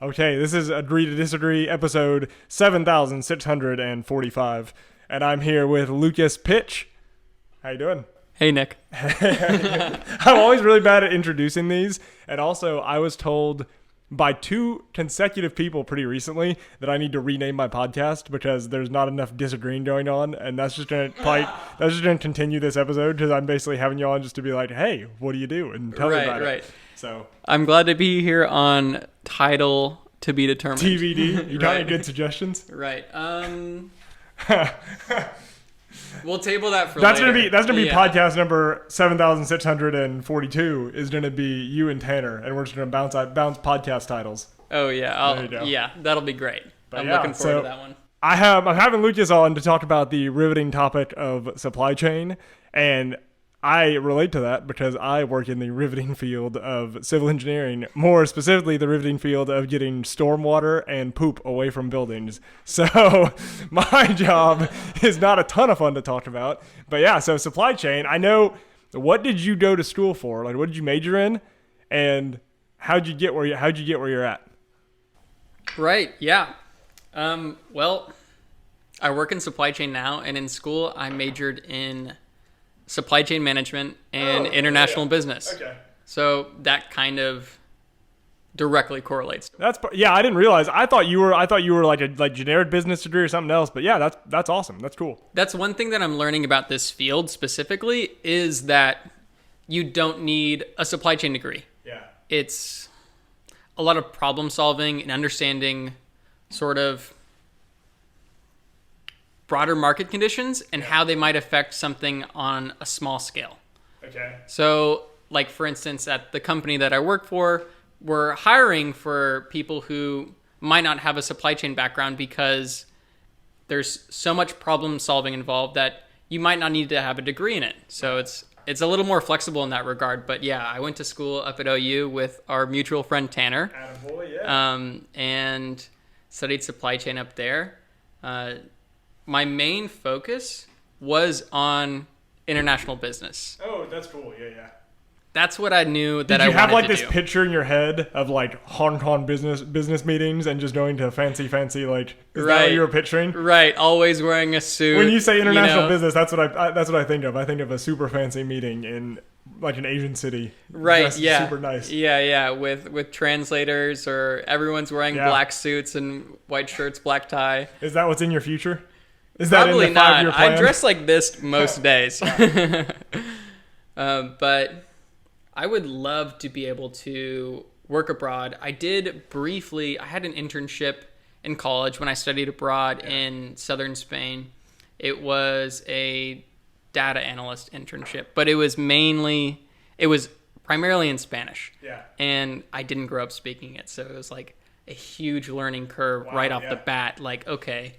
Okay, this is Agree to Disagree, episode 7645, and I'm here with Lucas Pitch. How you doing? Hey, Nick. I'm always really bad at introducing these, and also I was told by two consecutive people pretty recently that I need to rename my podcast because there's not enough disagreeing going on, and that's just gonna continue this episode because I'm basically having you on just to be like, hey, what do you do, and tell me about it. So I'm glad to be here on title to be determined. TBD. You got any good suggestions? Right. We'll table that for that's later. That's gonna be podcast number 7642 is gonna be you and Tanner, and we're just gonna bounce podcast titles. Oh yeah, there you go. Yeah, that'll be great. But I'm looking forward to that one. I'm having Lucas on to talk about the riveting topic of supply chain, and I relate to that because I work in the riveting field of civil engineering, more specifically the riveting field of getting stormwater and poop away from buildings. So my job is not a ton of fun to talk about. But yeah, so supply chain, I know, what did you go to school for? Like, what did you major in? And how'd you get where you're at? Right, yeah. Well, I work in supply chain now, and in school I majored in supply chain management and international business. Okay. So that kind of directly correlates. I didn't realize. I thought you were like a generic business degree or something else. But yeah, that's awesome. That's cool. That's one thing that I'm learning about this field specifically is that you don't need a supply chain degree. Yeah. It's a lot of problem solving and understanding sort of broader market conditions and how they might affect something on a small scale. Okay. So, like, for instance, at the company that I work for, we're hiring for people who might not have a supply chain background because there's so much problem solving involved that you might not need to have a degree in it. So it's a little more flexible in that regard. But yeah, I went to school up at OU with our mutual friend Tanner. Attaboy, yeah. And studied supply chain up there. My main focus was on international business. Oh, that's cool. Yeah. That's what I knew that I wanted to do. Did you have like this picture in your head of like Hong Kong business meetings and just going to fancy like, is that what you were picturing? Right, always wearing a suit. When you say international business, that's what I think of. I think of a super fancy meeting in like an Asian city. Right, yeah. Super nice. Yeah, with translators, or everyone's wearing black suits and white shirts, black tie. Is that what's in your future? Is Probably that in the 5-year plan? I dress like this most days. But I would love to be able to work abroad. I did briefly. I had an internship in college when I studied abroad in southern Spain. It was a data analyst internship, but it was primarily in Spanish. Yeah. And I didn't grow up speaking it, so it was like a huge learning curve right off the bat. Like, okay,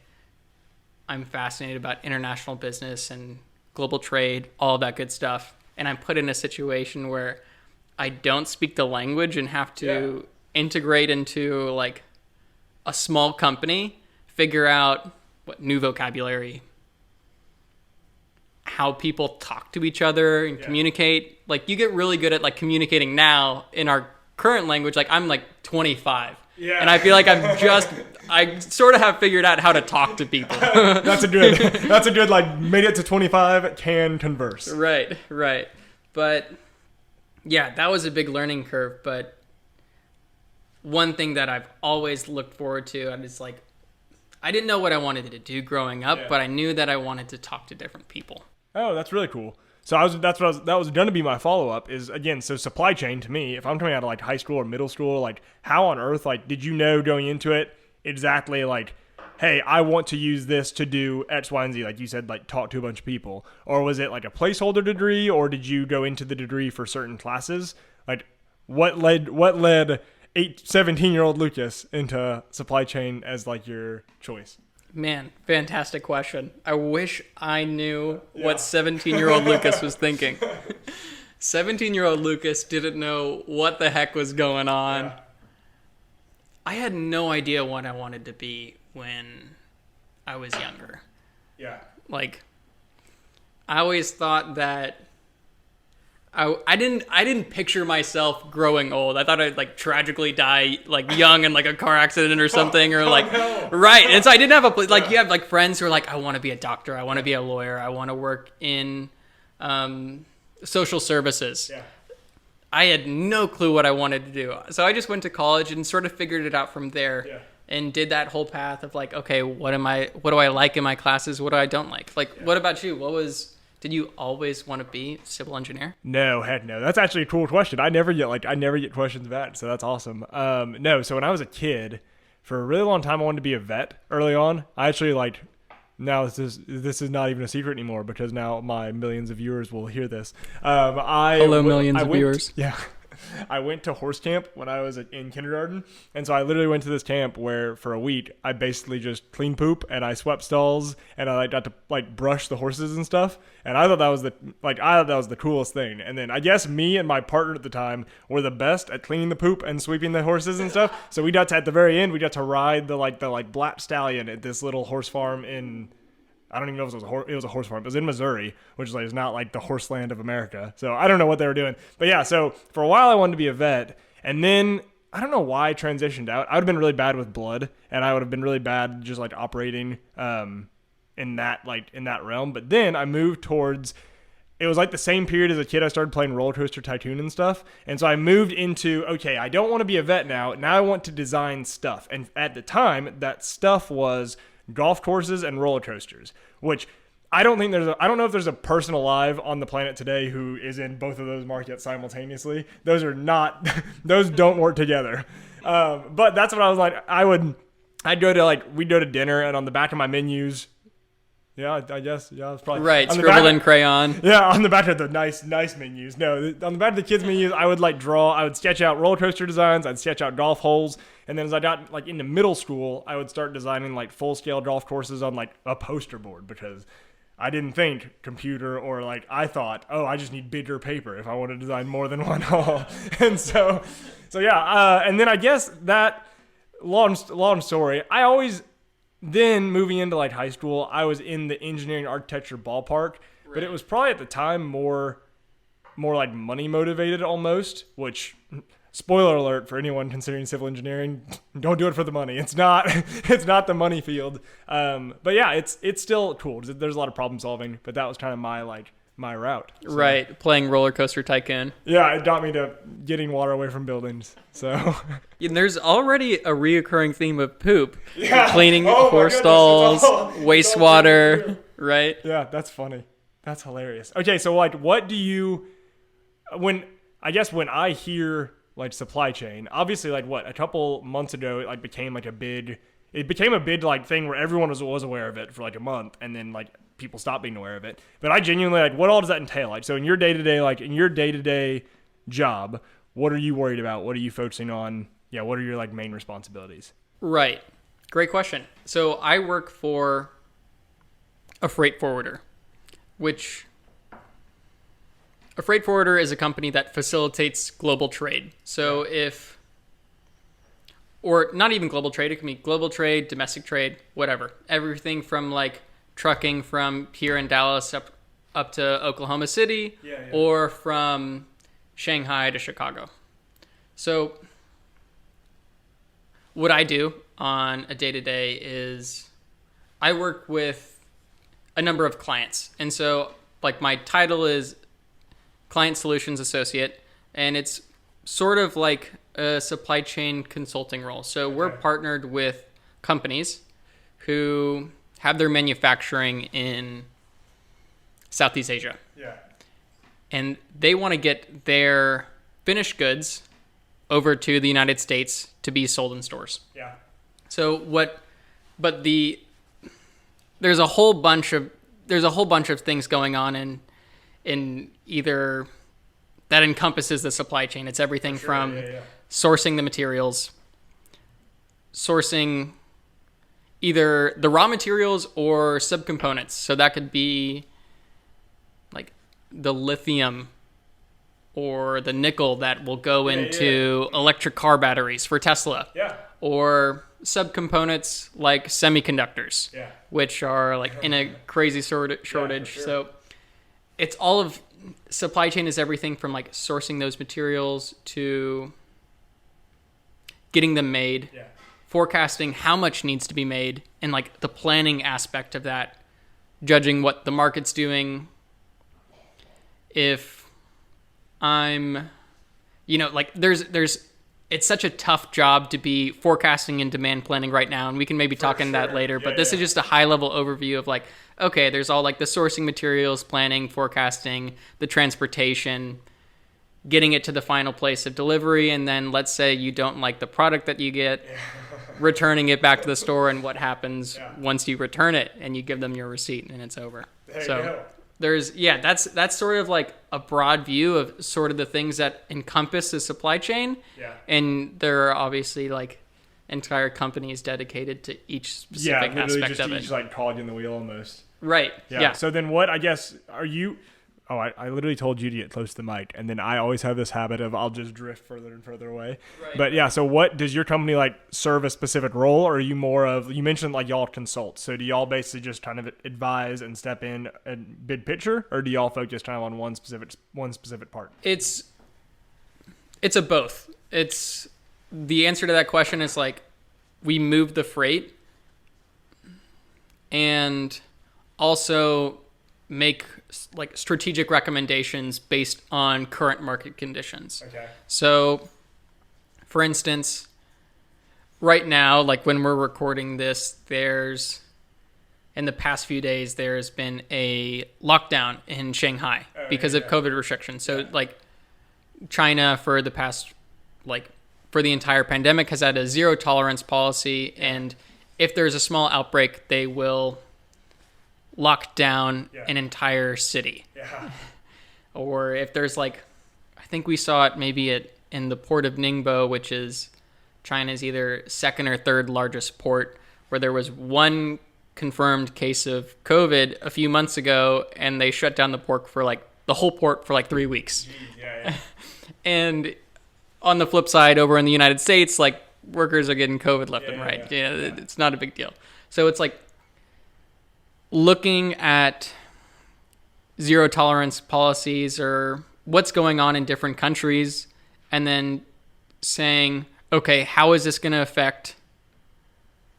I'm fascinated about international business and global trade, all of that good stuff. And I'm put in a situation where I don't speak the language and have to integrate into like a small company, figure out what new vocabulary, how people talk to each other and communicate. Like, you get really good at like communicating now in our current language. Like, I'm like 25. Yeah. And I feel like I sort of have figured out how to talk to people. That's a good like made it to 25, can converse. Right. But yeah, that was a big learning curve. But one thing that I've always looked forward to, and it's like, I didn't know what I wanted to do growing up, but I knew that I wanted to talk to different people. Oh, that's really cool. So that was going to be my follow-up is, again, so supply chain to me, if I'm coming out of like high school or middle school, like how on earth, like did you know going into it exactly like, hey, I want to use this to do X, Y, and Z, like you said, like talk to a bunch of people? Or was it like a placeholder degree, or did you go into the degree for certain classes? Like what led 17-year-old Lucas into supply chain as like your choice? Man, fantastic question. I wish I knew what 17-year-old Lucas was thinking. 17-year-old Lucas didn't know what the heck was going on. Yeah. I had no idea what I wanted to be when I was younger. Yeah. Like, I always thought that I didn't picture myself growing old. I thought I'd like tragically die like young in like a car accident or something, or like right. And so I didn't have a like you have like friends who are like, I want to be a doctor, I want to be a lawyer, I want to work in social services. Yeah. I had no clue what I wanted to do, so I just went to college and sort of figured it out from there. Yeah. And did that whole path of like, okay, what do I like in my classes? What do I don't like? Like, what about you? Did you always want to be a civil engineer? No, heck no. That's actually a cool question. I never get questions back, so that's awesome. No, so when I was a kid, for a really long time, I wanted to be a vet early on. I actually now this is not even a secret anymore because now my millions of viewers will hear this. Hello, millions of viewers. Yeah. I went to horse camp when I was in kindergarten, and so I literally went to this camp where for a week I basically just cleaned poop and I swept stalls and I got to brush the horses and stuff. And I thought that was the coolest thing. And then I guess me and my partner at the time were the best at cleaning the poop and sweeping the horses and stuff. So we got to, at the very end, we got to ride the black stallion at this little horse farm in, I don't even know if it was a horse farm. It was in Missouri, which is not like the horse land of America. So I don't know what they were doing. But yeah, so for a while I wanted to be a vet. And then I don't know why I transitioned out. I would have been really bad with blood, and I would have been really bad just operating in that realm. But then I moved towards, it was like the same period as a kid I started playing Roller Coaster Tycoon and stuff. And so I moved into, okay, I don't want to be a vet now. Now I want to design stuff. And at the time, that stuff was golf courses and roller coasters, which I don't know if there's a person alive on the planet today who is in both of those markets simultaneously. Those don't work together. But that's what I was like. We'd go to dinner, and on the back of my menus, yeah, I guess, yeah, it's probably right. Scribbled in crayon. Yeah, on the back of the nice menus. No, on the back of the kids' menus, I would sketch out roller coaster designs. I'd sketch out golf holes, and then as I got into middle school, I would start designing full scale golf courses on a poster board because I didn't think computer or I thought, oh, I just need bigger paper if I want to design more than one hole. And so yeah, and then I guess that long story, I always. Then moving into high school, I was in the engineering architecture ballpark, but it was probably at the time more money motivated almost, which spoiler alert for anyone considering civil engineering, don't do it for the money. It's not the money field. But yeah, it's still cool. There's a lot of problem solving, but that was kind of my route. So. Right, playing Roller Coaster Tycoon. Yeah, it got me to getting water away from buildings. So and there's already a reoccurring theme of poop. Yeah. Cleaning horse stalls, wastewater, right? Yeah, that's funny. That's hilarious. Okay, so what do you when I hear supply chain, obviously a couple months ago it became a big thing where everyone was aware of it for a month, and then people stopped being aware of it. But I genuinely what all does that entail? So in your day-to-day job, what are you worried about? What are you focusing on? Yeah, what are your main responsibilities? Right. Great question. So I work for a freight forwarder, which a freight forwarder is a company that facilitates global trade. So or not even global trade, it can be global trade, domestic trade, whatever. Everything from trucking from here in Dallas up to Oklahoma City, or from Shanghai to Chicago. So what I do on a day-to-day is I work with a number of clients. And so my title is Client Solutions Associate, and it's sort of like a supply chain consulting role. So we're partnered with companies who have their manufacturing in Southeast Asia. Yeah. And they want to get their finished goods over to the United States to be sold in stores. Yeah. So there's a whole bunch of things going on in either that encompasses the supply chain. It's everything from sourcing the materials, sourcing either the raw materials or subcomponents. So that could be the lithium or the nickel that will go into electric car batteries for Tesla. Yeah. Or subcomponents like semiconductors, which are in a crazy shortage. Sure. So it's all of supply chain is everything from like sourcing those materials to getting them made, forecasting how much needs to be made, and like the planning aspect of that, judging what the market's doing. If I'm, like there's it's such a tough job to be forecasting and demand planning right now, and we can maybe talk in that later, but this is just a high level overview of like, okay, there's all like the sourcing materials, planning, forecasting, the transportation, getting it to the final place of delivery, and then let's say you don't like the product that you get, returning it back to the store, and what happens once you return it and you give them your receipt and it's over. There you go. There's that's sort of like a broad view of sort of the things that encompass the supply chain. Yeah. And there are obviously like entire companies dedicated to each specific aspect of it. Each like cog in the wheel almost. Right. Yeah. So then what, I guess, are you... Oh, I literally told you to get close to the mic, and then I always have this habit of I'll just drift further and further away. Right. But yeah, so what does your company like serve a specific role, or are you more of, you mentioned like y'all consult, so do y'all basically just kind of advise and step in and bid picture, or do y'all focus kind of on one specific part? It's a both. It's the answer to that question is like we move the freight and also make like strategic recommendations based on current market conditions. Okay. So, for instance, right now, like when we're recording this, in the past few days, there's been a lockdown in Shanghai because of COVID restrictions. So, like China for the past, like for the entire pandemic has had a zero tolerance policy. And if there's a small outbreak, they will lock down an entire city. Yeah. Or if there's like, I think we saw it maybe in the port of Ningbo, which is China's either second or third largest port, where there was one confirmed case of COVID a few months ago, and they shut down the port for like the whole port for like 3 weeks. Yeah. And on the flip side, over in the United States, like workers are getting COVID left and right. Yeah, it's not a big deal. So it's like looking at zero tolerance policies or what's going on in different countries, and then saying, okay, how is this going to affect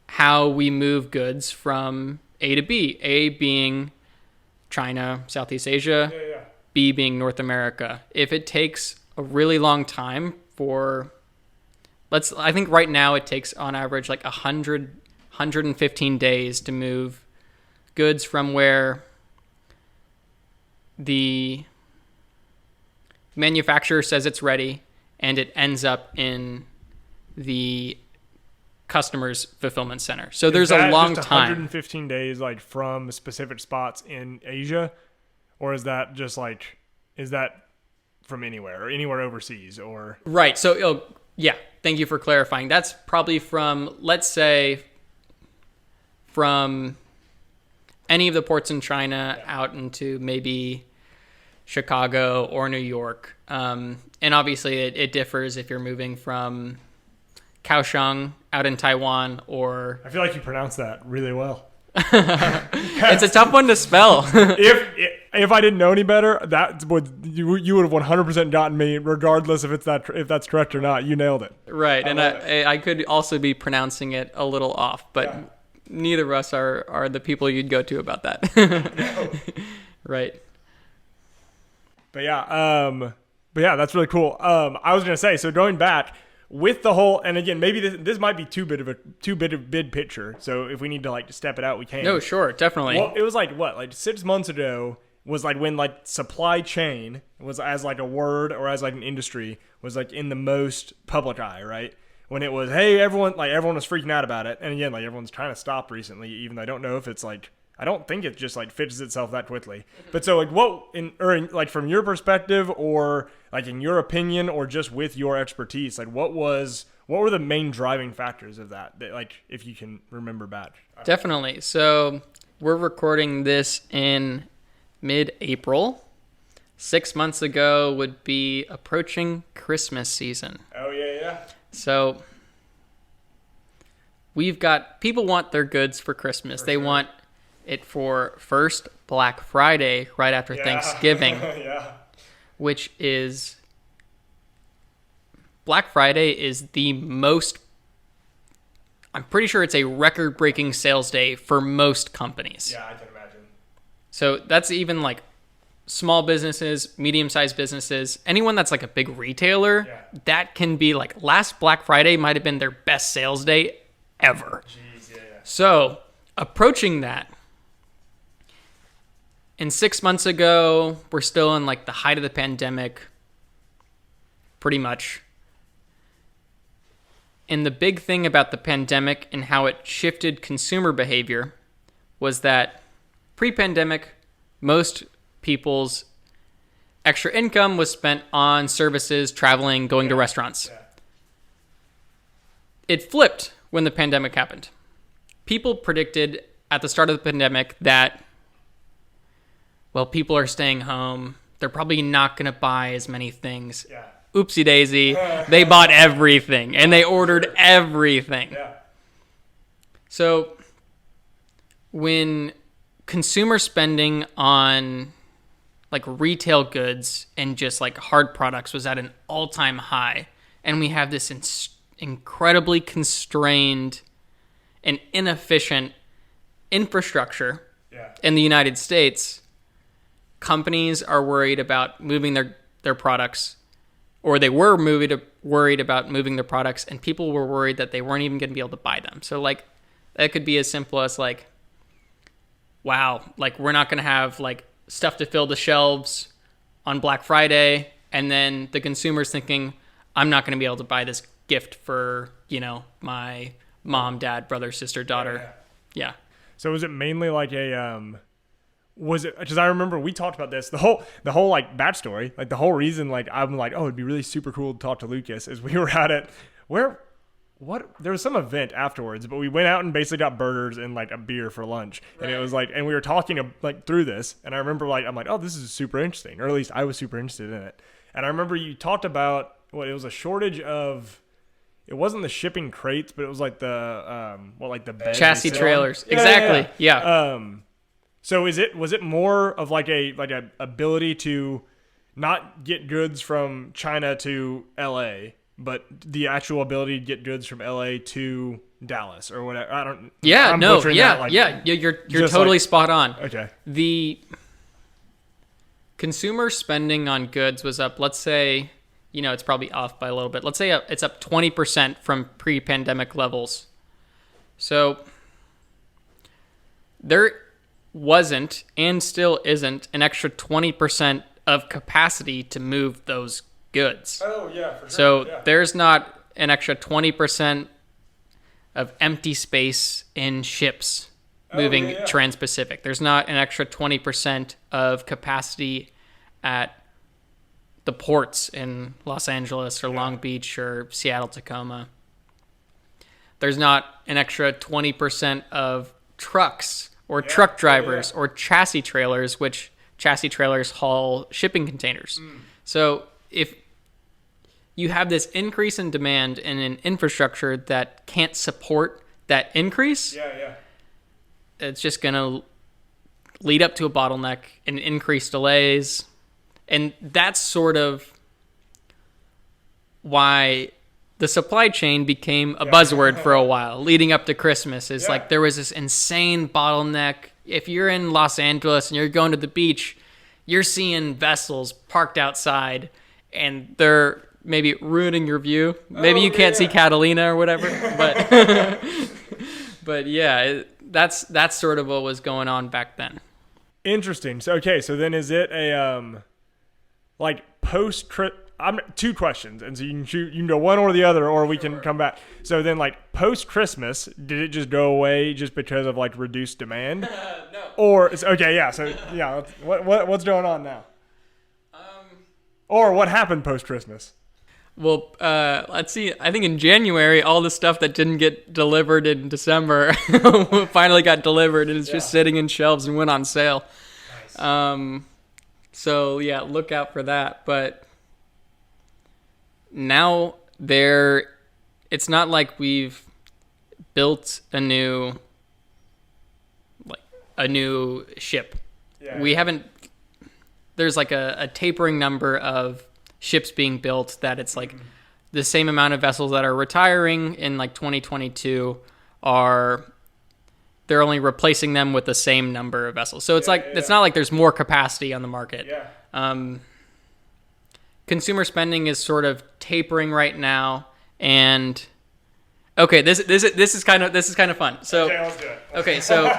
how we move goods from A to B? A being China, Southeast Asia, B being North America. If it takes a really long time I think right now it takes on average like 115 days to move goods from where the manufacturer says it's ready and it ends up in the customer's fulfillment center. So there's a long just time. 115 days like from specific spots in Asia, or is that just like, is that from anywhere or anywhere overseas or? Right. So thank you for clarifying. That's probably from, let's say, from any of the ports in China out into maybe Chicago or New York. And obviously it differs if you're moving from Kaohsiung out in Taiwan or... I feel like you pronounced that really well. It's a tough one to spell. If I didn't know any better, that would you would have 100% gotten me, regardless if that's correct or not. You nailed it. Right, and I could also be pronouncing it a little off, but neither of us are the people you'd go to about that. No. Right. But yeah, that's really cool. I was gonna say, so going back with the whole, and again, maybe this might be too bit of bid picture. So if we need to like step it out, we can. No, sure, definitely. Well, it was like 6 months ago was like when like supply chain was as like a word or as like an industry was like in the most public eye, right? When it was, hey, everyone was freaking out about it. And again, like everyone's trying to stop recently, even though I don't know if it's like, I don't think it just like fixes itself that quickly. But so like like from your perspective or like in your opinion or just with your expertise, like what were the main driving factors of that like if you can remember back? Definitely. So we're recording this in mid-April. 6 months ago would be approaching Christmas season. Oh yeah. So we've got, people want their goods for Christmas. They want it for first Black Friday right after Thanksgiving, which is Black Friday is the most, I'm pretty sure it's a record-breaking sales day for most companies. Yeah, I can imagine. So that's even like small businesses, medium-sized businesses, anyone that's like a big retailer, that can be like last Black Friday might have been their best sales day ever. Jeez, yeah. So approaching that, and 6 months ago, we're still in like the height of the pandemic, pretty much. And the big thing about the pandemic and how it shifted consumer behavior was that pre-pandemic, most people's extra income was spent on services, traveling, going to restaurants. Yeah. It flipped when the pandemic happened. People predicted at the start of the pandemic that, well, people are staying home. They're probably not going to buy as many things. Yeah. Oopsie daisy. They bought everything and they ordered everything. Yeah. So when consumer spending on like retail goods and just like hard products was at an all-time high, and we have this incredibly constrained and inefficient infrastructure in the United States, companies are worried about moving their products, or they were worried about moving their products, and people were worried that they weren't even going to be able to buy them. So like that could be as simple as like, wow, like we're not going to have like stuff to fill the shelves on Black Friday, and then the consumer's thinking, I'm not going to be able to buy this gift for, my mom, dad, brother, sister, daughter. Yeah. So was it mainly like was it, because I remember we talked about this, the whole like backstory, like the whole reason like I'm like, oh, it'd be really super cool to talk to Lucas, is we were at it there was some event afterwards, but we went out and basically got burgers and like a beer for lunch. And it was like, and we were talking like through this, and I remember like, I'm like, oh, this is super interesting, or at least I was super interested in it. And I remember you talked about it was a shortage of, it wasn't the shipping crates, but it was like the like the beds chassis trailers. Exactly. Yeah. So was it more of like a ability to not get goods from China to LA, but the actual ability to get goods from LA to Dallas or whatever? I don't. Yeah. I'm No. butchering Yeah. that, like, yeah. You're totally spot on. Okay. The consumer spending on goods was up. Let's say, it's probably off by a little bit. Let's say it's up 20% from pre-pandemic levels. So there wasn't, and still isn't, an extra 20% of capacity to move those goods. Oh yeah, for sure. So there's not an extra 20% of empty space in ships moving trans-Pacific. There's not an extra 20% of capacity at the ports in Los Angeles or Long Beach or Seattle, Tacoma. There's not an extra 20% of trucks or truck drivers or chassis trailers, which chassis trailers haul shipping containers. So if you have this increase in demand in an infrastructure that can't support that increase, it's just going to lead up to a bottleneck and increase delays. And that's sort of why the supply chain became a buzzword for a while leading up to Christmas. Is like there was this insane bottleneck. If you're in Los Angeles and you're going to the beach, you're seeing vessels parked outside and they're maybe ruining your view. Maybe you can't see Catalina or whatever, but but yeah, that's sort of what was going on back then. Interesting. So okay, so then is it a like post trip? I'm two questions, and so you can go one or the other, or we can come back. So then, like post Christmas, did it just go away just because of like reduced demand? No. Or it's okay, yeah. So yeah, what's going on now? Or what happened post Christmas? Well, let's see. I think in January, all the stuff that didn't get delivered in December finally got delivered, and it's just sitting in shelves and went on sale. Nice. So yeah, look out for that. But now it's not like we've built a a new ship. Yeah, We haven't. There's like a tapering number of ships being built that it's like the same amount of vessels that are retiring in like 2022 they're only replacing them with the same number of vessels. So it's it's not like there's more capacity on the market. Yeah. Consumer spending is sort of tapering right now, and okay, this is kind of fun. So Okay, let's do it. okay, so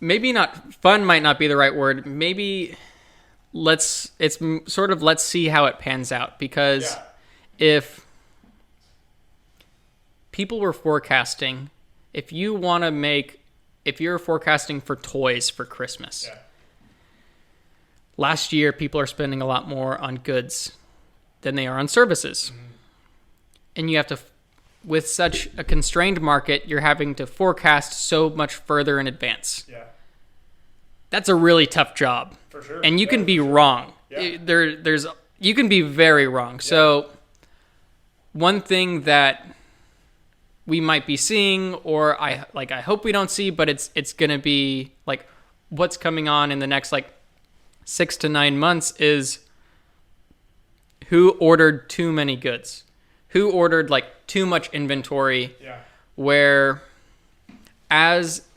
maybe not fun might not be the right word. Maybe let's see how it pans out, because if people were forecasting, if you're forecasting for toys for Christmas. Yeah. Last year, people are spending a lot more on goods than they are on services. Mm-hmm. And you have to, with such a constrained market, you're having to forecast so much further in advance. Yeah. That's a really tough job. For sure. And you can be wrong. Yeah. You can be very wrong. Yeah. So one thing that we might be seeing, or I hope we don't see, but it's going to be like what's coming on in the next like 6 to 9 months is who ordered too many goods, who ordered like too much inventory, where as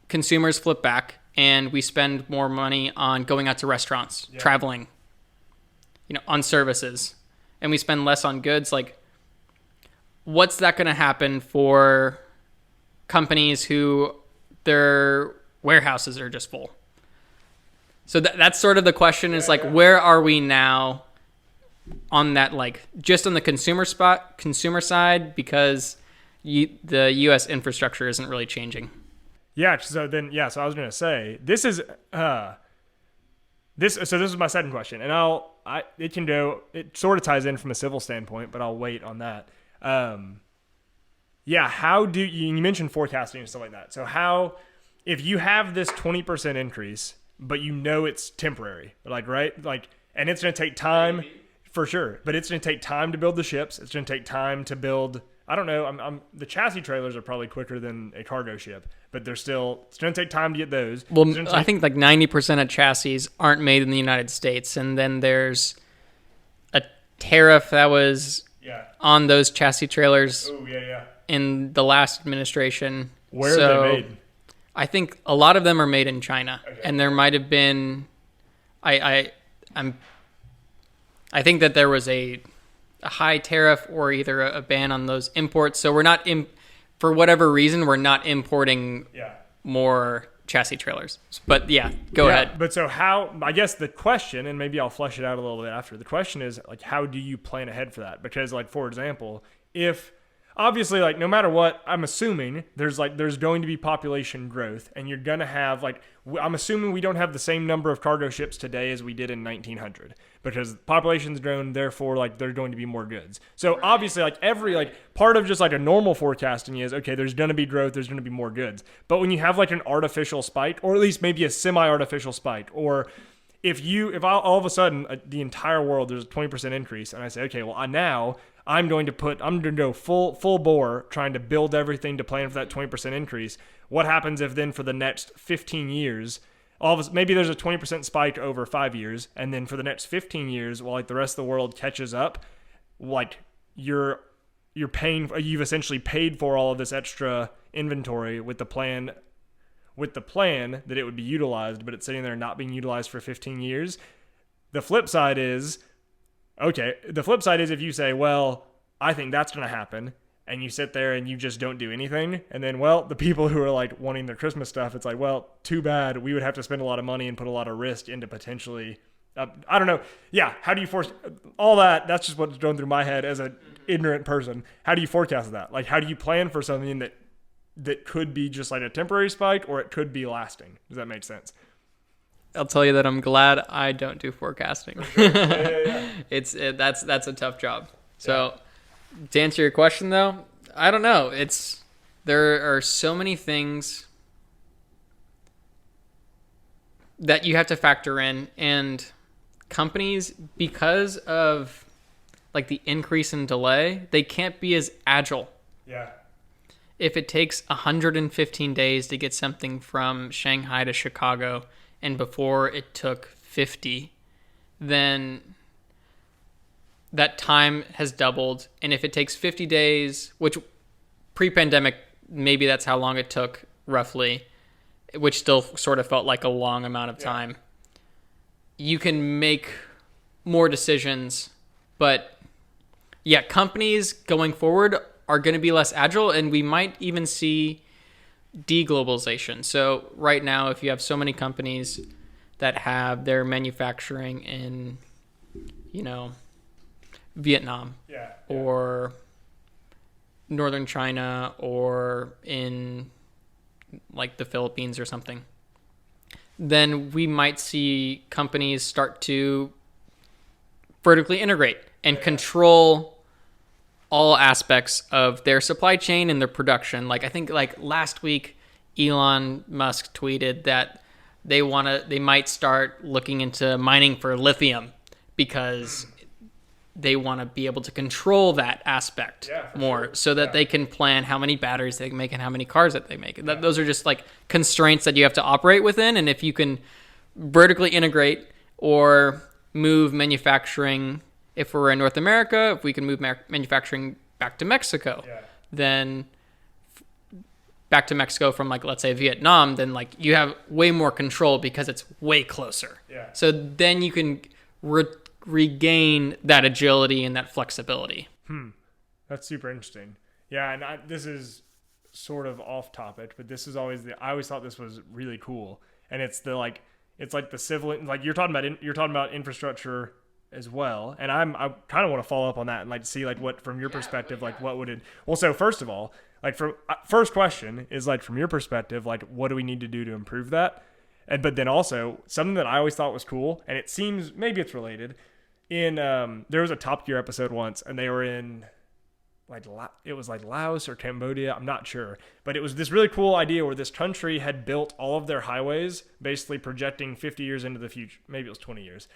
consumers flip back and we spend more money on going out to restaurants, traveling, on services, and we spend less on goods, like what's that going to happen for companies who their warehouses are just full? So that's sort of the question is like, where are we now on that, like just on the consumer side, because the U.S. infrastructure isn't really changing. Yeah. So I was going to say, this is my second question, and it sort of ties in from a civil standpoint, but I'll wait on that. How do you mentioned forecasting and stuff like that. So how, if you have this 20% increase, but it's temporary, and it's going to take time for sure, but it's going to take time to build the ships. It's going to take time to build, I don't know, the chassis trailers are probably quicker than a cargo ship, but it's going to take time to get those. Well, I think like 90% of chassis aren't made in the United States. And then there's a tariff that was on those chassis trailers in the last administration. Where are they made? I think a lot of them are made in China, and there might have been, I think that there was a high tariff or either a ban on those imports. So we're not for whatever reason, we're not importing more chassis trailers. But go ahead. But so how, I guess the question, and maybe I'll flesh it out a little bit after, the question is like, how do you plan ahead for that? Because like, for example, if obviously, like, no matter what, I'm assuming there's going to be population growth, and you're going to have, like, I'm assuming we don't have the same number of cargo ships today as we did in 1900, because population's grown, therefore, like, there's going to be more goods. So obviously, like, part of just like a normal forecasting is, okay, there's going to be growth, there's going to be more goods. But when you have like an artificial spike, or at least maybe a semi-artificial spike, or if all of a sudden the entire world, there's a 20% increase, and I say, okay, well, I'm going to go full bore trying to build everything to plan for that 20% increase. What happens if then for the next 15 years, maybe there's a 20% spike over 5 years, and then for the next 15 years, while like the rest of the world catches up, like you've essentially paid for all of this extra inventory with the plan that it would be utilized, but it's sitting there not being utilized for 15 years. The flip side is if you say, well, I think that's going to happen, and you sit there and you just don't do anything, and then, well, the people who are like wanting their Christmas stuff, it's like, well, too bad. We would have to spend a lot of money and put a lot of risk into potentially, I don't know. Yeah. How do you force all that? That's just what's going through my head as an ignorant person. How do you forecast that? Like, how do you plan for something that could be just like a temporary spike, or it could be lasting? Does that make sense? I'll tell you that I'm glad I don't do forecasting. That's a tough job. So to answer your question though, I don't know. There are so many things that you have to factor in, and companies, because of like the increase in delay, they can't be as agile. Yeah. if it takes 115 days to get something from Shanghai to Chicago, and before it took 50, then that time has doubled. And if it takes 50 days, which pre-pandemic, maybe that's how long it took roughly, which still sort of felt like a long amount of time, you can make more decisions. But yeah, companies going forward are going to be less agile, and we might even see deglobalization. So right now, if you have so many companies that have their manufacturing in, Vietnam or northern China or in like the Philippines or something, then we might see companies start to vertically integrate and control all aspects of their supply chain and their production. Like I think like last week, Elon Musk tweeted that they might start looking into mining for lithium because they want to be able to control that aspect more so that they can plan how many batteries they make and how many cars that they make. Those are just like constraints that you have to operate within. And if you can vertically integrate or move manufacturing, if we're in North America, if we can move manufacturing back to Mexico, then back to Mexico from like, let's say Vietnam, then like you have way more control because it's way closer. So then you can regain that agility and that flexibility. That's super interesting. Yeah, and this is sort of off topic, but this is always I always thought this was really cool. And it's like the civil, like you're talking about infrastructure as well. And I kind of want to follow up on that and like see like what from your perspective, like what would it, well, so first of all, like from first question is like from your perspective, like what do we need to do to improve that? And but then also something that I always thought was cool, and it seems maybe it's related. In there was a Top Gear episode once, and they were in like it was like Laos or Cambodia, I'm not sure, but it was this really cool idea where this country had built all of their highways basically projecting 50 years into the future. Maybe it was 20 years.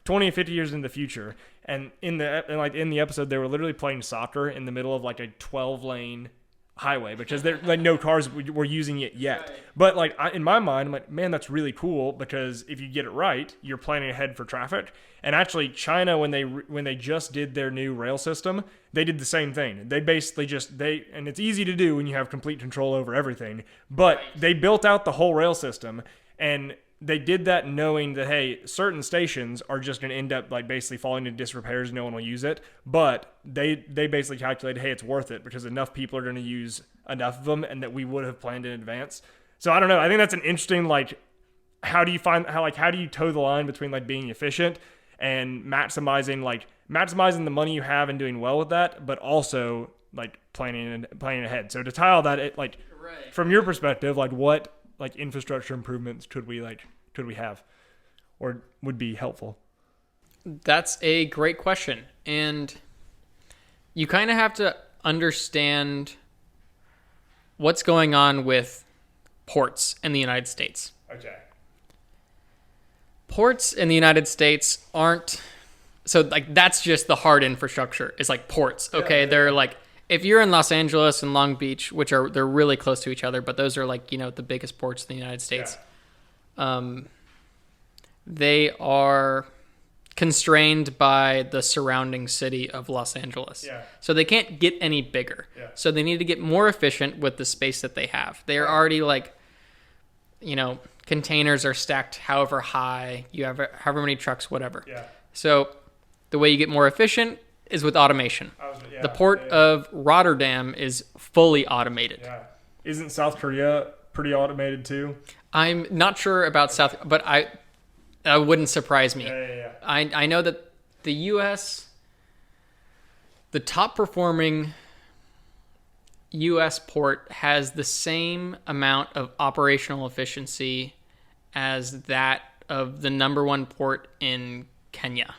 20 and 50 years in the future, and in the episode they were literally playing soccer in the middle of like a 12-lane highway because there like no cars were using it yet. But like in my mind, I'm like, man, that's really cool because if you get it right, you're planning ahead for traffic. And actually, China when they just did their new rail system, they did the same thing. They basically and it's easy to do when you have complete control over everything. But they built out the whole rail system, and they did that knowing that, hey, certain stations are just going to end up like basically falling into disrepairs. No one will use it. But they basically calculated, hey, it's worth it because enough people are going to use enough of them and that we would have planned in advance. So I don't know. I think that's an interesting, like, how do you toe the line between like being efficient and maximizing the money you have and doing well with that, but also like planning ahead. So to tie all that, from your perspective, like what like infrastructure improvements could we have or would be helpful? That's a great question. And you kind of have to understand what's going on with ports in the United States. Okay. Ports in the United States aren't, so like that's just the hard infrastructure. It's like ports. Okay. They're like, if you're in Los Angeles and Long Beach, they're really close to each other, but those are like, the biggest ports in the United States. They are constrained by the surrounding city of Los Angeles. So they can't get any bigger. So they need to get more efficient with the space that they have. They are already like, containers are stacked however high, you have however many trucks, whatever. So the way you get more efficient is with automation. The port of Rotterdam is fully automated. Isn't South Korea pretty automated too? I'm not sure about South, but I wouldn't surprise me. I know that the U.S., the top performing U.S. port has the same amount of operational efficiency as that of the number one port in Kenya.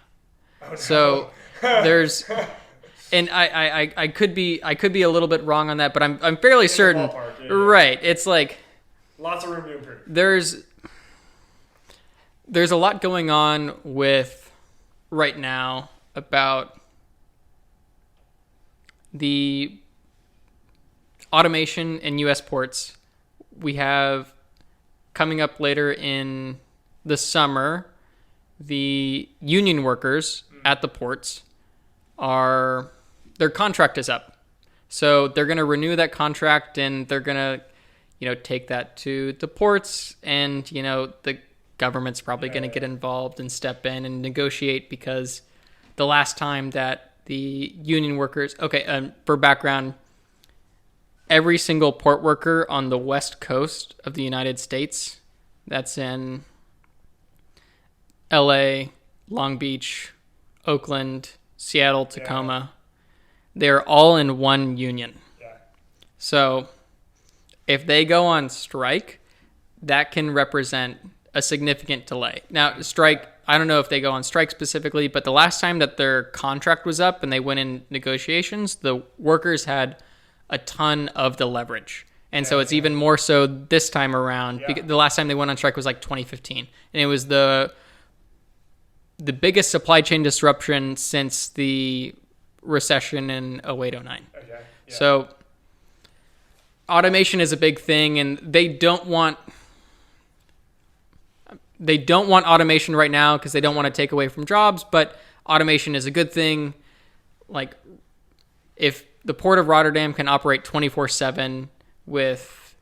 Oh, no. So there's, and I could be a little bit wrong on that, but I'm fairly certain. Ballpark, right? It's like lots of room to improve. There's a lot going on with right now about the automation in U.S. ports. We have coming up later in the summer, the union workers at the ports their contract is up. So they're going to renew that contract, and they're going to, take that to the ports, and, the government's probably going to get involved and step in and negotiate, because the last time that the union workers, for background, every single port worker on the west coast of the United States, that's in LA, Long Beach, Oakland, Seattle, Tacoma, they're all in one union. Yeah. So if they go on strike, that can represent a significant delay. Now, strike, I don't know if they go on strike specifically, but the last time that their contract was up and they went in negotiations, the workers had a ton of the leverage. And so it's even more so this time around. Yeah. The last time they went on strike was like 2015. And it was the biggest supply chain disruption since the recession in 08-09. Okay. Yeah. So automation is a big thing, and they don't want automation right now because they don't want to take away from jobs, but automation is a good thing. Like, if the Port of Rotterdam can operate 24/7 with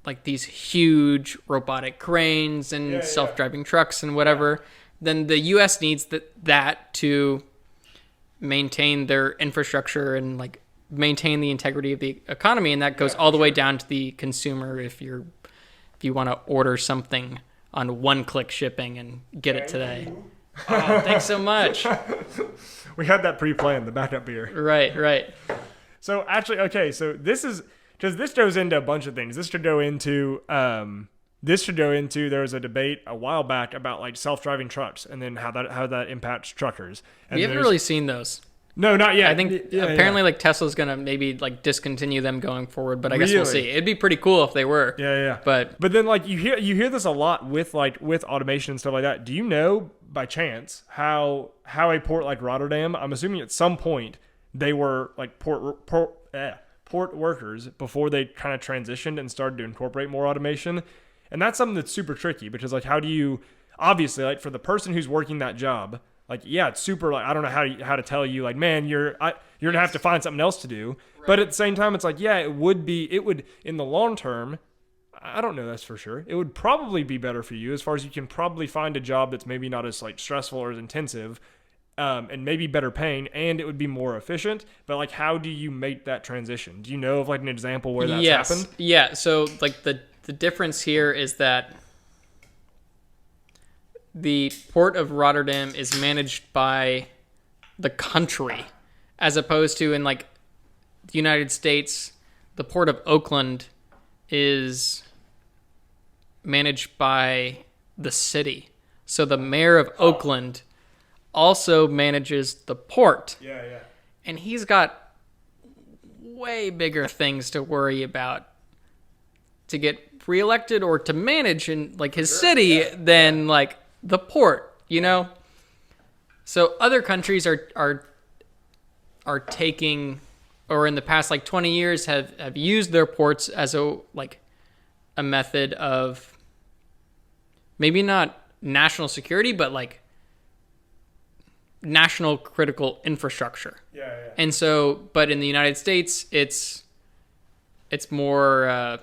like these huge robotic cranes and self-driving trucks and whatever, then the U.S. needs that to maintain their infrastructure and like maintain the integrity of the economy, and that goes all the way down to the consumer. If you want to order something on one-click shipping and get it today. Oh, thanks so much. We had that pre-planned, the backup beer. Right. So actually, okay, so this is because this goes into a bunch of things. This should go into there was a debate a while back about like self-driving trucks and then how that impacts truckers. And we haven't really seen those. No, not yet. I think apparently like Tesla's gonna maybe like discontinue them going forward, but I guess we'll see. It'd be pretty cool if they were. Yeah. But then like you hear this a lot with automation and stuff like that. Do you know by chance how a port like Rotterdam? I'm assuming at some point they were like port workers before they kind of transitioned and started to incorporate more automation. And that's something that's super tricky because like how do you obviously like for the person who's working that job. Like, yeah, it's super, like, I don't know how to tell you, like, man, you're going to have to find something else to do. Right. But at the same time, it's like, yeah, it would, in the long term, I don't know that's for sure. It would probably be better for you as far as you can probably find a job that's maybe not as, like, stressful or as intensive and maybe better paying, and it would be more efficient. But, like, how do you make that transition? Do you know of, like, an example where that's happened? Yeah, so, like, the difference here is that the Port of Rotterdam is managed by the country, as opposed to in like the United States, the Port of Oakland is managed by the city. So the mayor of Oakland also manages the port. Yeah. And he's got way bigger things to worry about to get reelected or to manage in like his city than like the port, So other countries are taking, or in the past like 20 years have used their ports as a method of maybe not national security, but like national critical infrastructure. Yeah. And so, but in the United States, it's more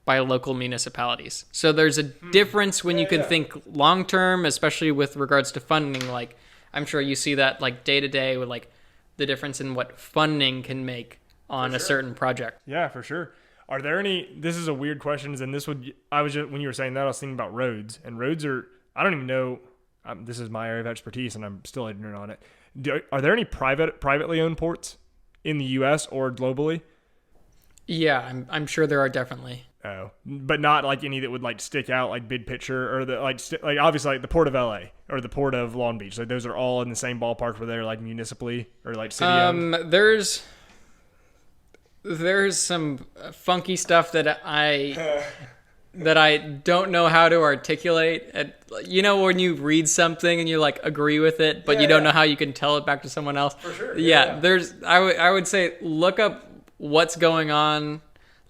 by local municipalities. So there's a difference when you can think long term, especially with regards to funding. Like I'm sure you see that like day to day with like the difference in what funding can make on a certain project. Yeah, for sure. Are there any? This is a weird question, and this would when you were saying that I was thinking about roads, and roads are I don't even know. This is my area of expertise, and I'm still ignorant on it. Are there any privately owned ports in the U.S. or globally? Yeah, I'm sure there are definitely. Oh, but not like any that would like stick out like big picture or the like obviously like the Port of LA or the Port of Long Beach. Like those are all in the same ballpark where they're like municipally or like city owned. There's some funky stuff that I don't know how to articulate. When you read something and you like agree with it, but you don't know how you can tell it back to someone else. For sure. I would say look up what's going on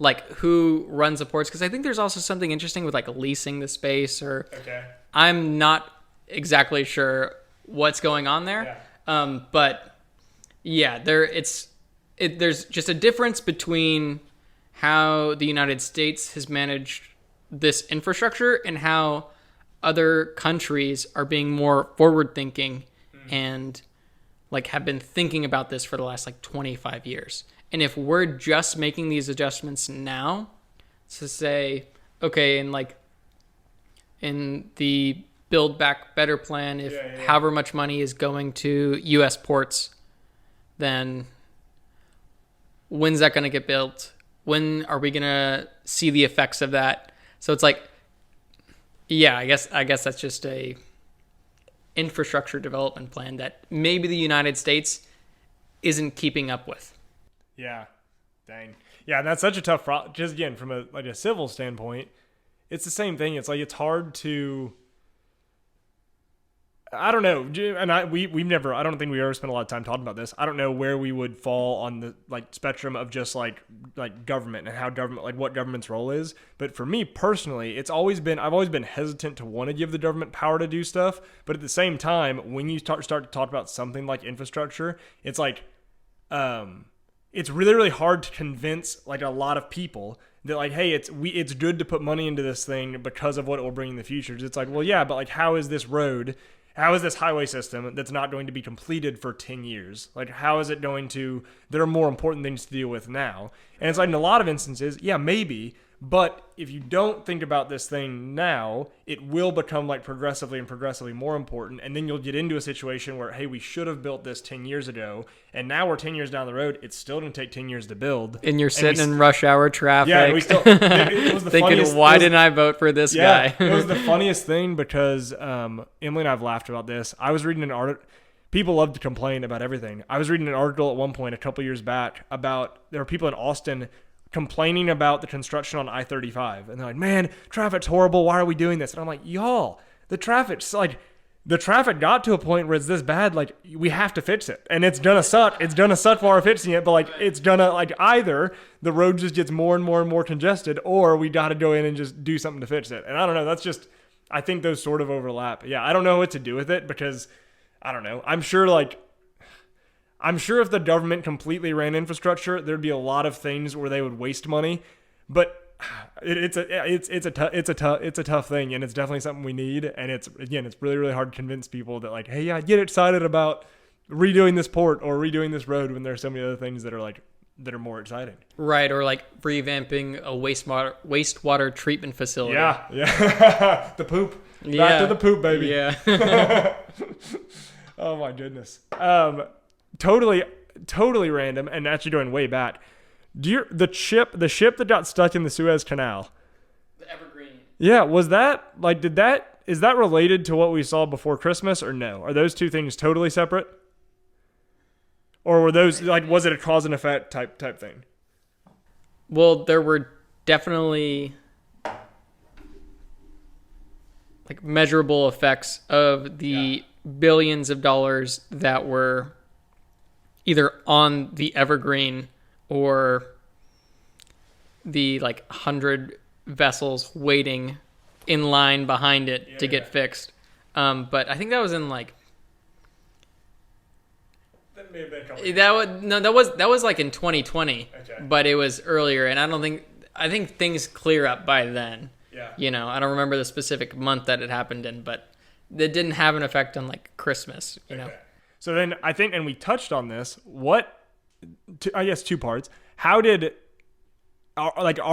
like who runs the ports, because I think there's also something interesting with like leasing the space, or Okay. I'm not exactly sure what's going on there. Yeah. But yeah, there's just a difference between how the United States has managed this infrastructure and how other countries are being more forward thinking and like have been thinking about this for the last like 25 years. And if we're just making these adjustments now to say, okay, and like in the Build Back Better plan, if however much money is going to U.S. ports, then when's that going to get built? When are we going to see the effects of that? So it's like, yeah, I guess that's just a infrastructure development plan that maybe the United States isn't keeping up with. Yeah. Dang. Yeah, and that's such a tough problem. Just again, from a civil standpoint, it's the same thing. It's like it's hard to. I don't know, and we've never. I don't think we ever spent a lot of time talking about this. I don't know where we would fall on the like spectrum of just like government and how government, like what government's role is. But for me personally, I've always been hesitant to want to give the government power to do stuff. But at the same time, when you start to talk about something like infrastructure, it's like, it's really really hard to convince like a lot of people that like, hey, it's good to put money into this thing because of what it will bring in the future. It's like, well, yeah, but like, how is this highway system that's not going to be completed for 10 years? Like, how is it going to, there are more important things to deal with now. And it's like in a lot of instances, yeah, maybe, but if you don't think about this thing now, it will become like progressively more important. And then you'll get into a situation where, hey, we should have built this 10 years ago. And now we're 10 years down the road. It's still going to take 10 years to build. And you're sitting in rush hour traffic. Yeah, we still, it was the thinking, funniest, why didn't I vote for this guy? It was the funniest thing because Emily and I have laughed about this. I was reading an article. People love to complain about everything. I was reading an article at one point a couple years back about there were people in Austin complaining about the construction on I-35. And they're like, man, traffic's horrible. Why are we doing this? And I'm like, y'all, the traffic got to a point where it's this bad. Like, we have to fix it. And it's going to suck. It's going to suck while we're fixing it. But like, it's going to like either the road just gets more and more and more congested, or we got to go in and just do something to fix it. And I don't know. That's just, I think those sort of overlap. Yeah. I don't know what to do with it because I don't know. I'm sure if the government completely ran infrastructure, there'd be a lot of things where they would waste money, but it's a tough thing, and it's definitely something we need. And it's really really hard to convince people that like, hey, yeah, get excited about redoing this port or redoing this road when there's so many other things that are more exciting. Right, or like revamping a wastewater treatment facility. Yeah. The poop. Back to the poop, baby. Yeah. Oh my goodness. Totally random, and actually going way back. The ship that got stuck in the Suez Canal. The Evergreen. Yeah, was that like is that related to what we saw before Christmas or no? Are those two things totally separate? Or were those like, was it a cause and effect type thing? Well, there were definitely like measurable effects of the billions of dollars that were either on the Evergreen or the like 100 vessels waiting in line behind it to get fixed. But I think that was in like, that may have been a couple that was like in 2020, but it was earlier, and I think things clear up by then. Yeah. You know, I don't remember the specific month that it happened in, but it didn't have an effect on like Christmas, you know. So then I think, and we touched on this, I guess two parts. Are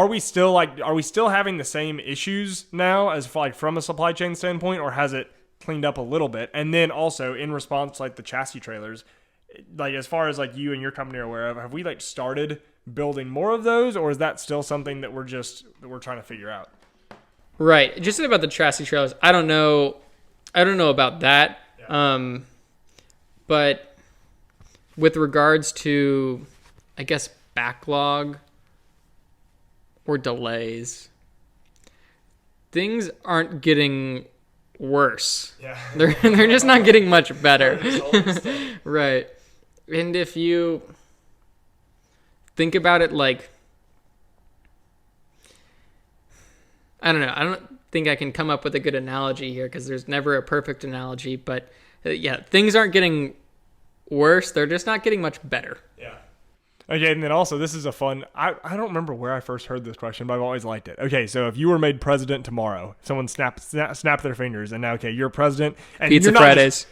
we still having the same issues now as like from a supply chain standpoint, or has it cleaned up a little bit? And then also in response to like the chassis trailers, like as far as like you and your company are aware of, have we like started building more of those, or is that still something that we're trying to figure out? Right. Just about the chassis trailers, I don't know about that. Yeah. But with regards to, I guess, backlog or delays, things aren't getting worse. Yeah. They're just not getting much better. Right. And if you think about it like I don't know. I don't think I can come up with a good analogy here because there's never a perfect analogy. But yeah, things aren't getting worse. They're just not getting much better. Yeah. Okay, and then also, this is a fun... I don't remember where I first heard this question, but I've always liked it. Okay, so if you were made president tomorrow, someone snapped their fingers, and now, okay, you're president... And Pizza Fridays.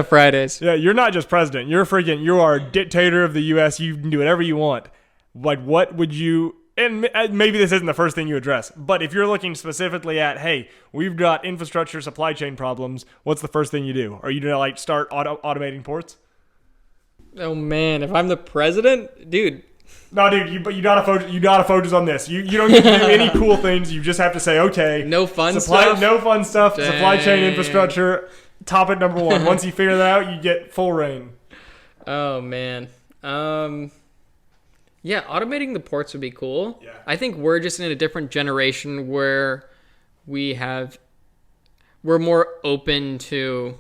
Fridays. Yeah, you're not just president. You are dictator of the U.S. You can do whatever you want. Like, what would you... And maybe this isn't the first thing you address, but if you're looking specifically at, hey, we've got infrastructure supply chain problems, what's the first thing you do? Are you going to, like, start automating ports? Oh man, if I'm the president, dude. No, dude, but you gotta focus on this. You don't get to do any cool things. You just have to say, okay, no fun stuff. No fun stuff. Dang. Supply chain infrastructure, topic number 1. Once you figure that out, you get full reign. Oh man, yeah, automating the ports would be cool. Yeah. I think we're just in a different generation where we're more open to.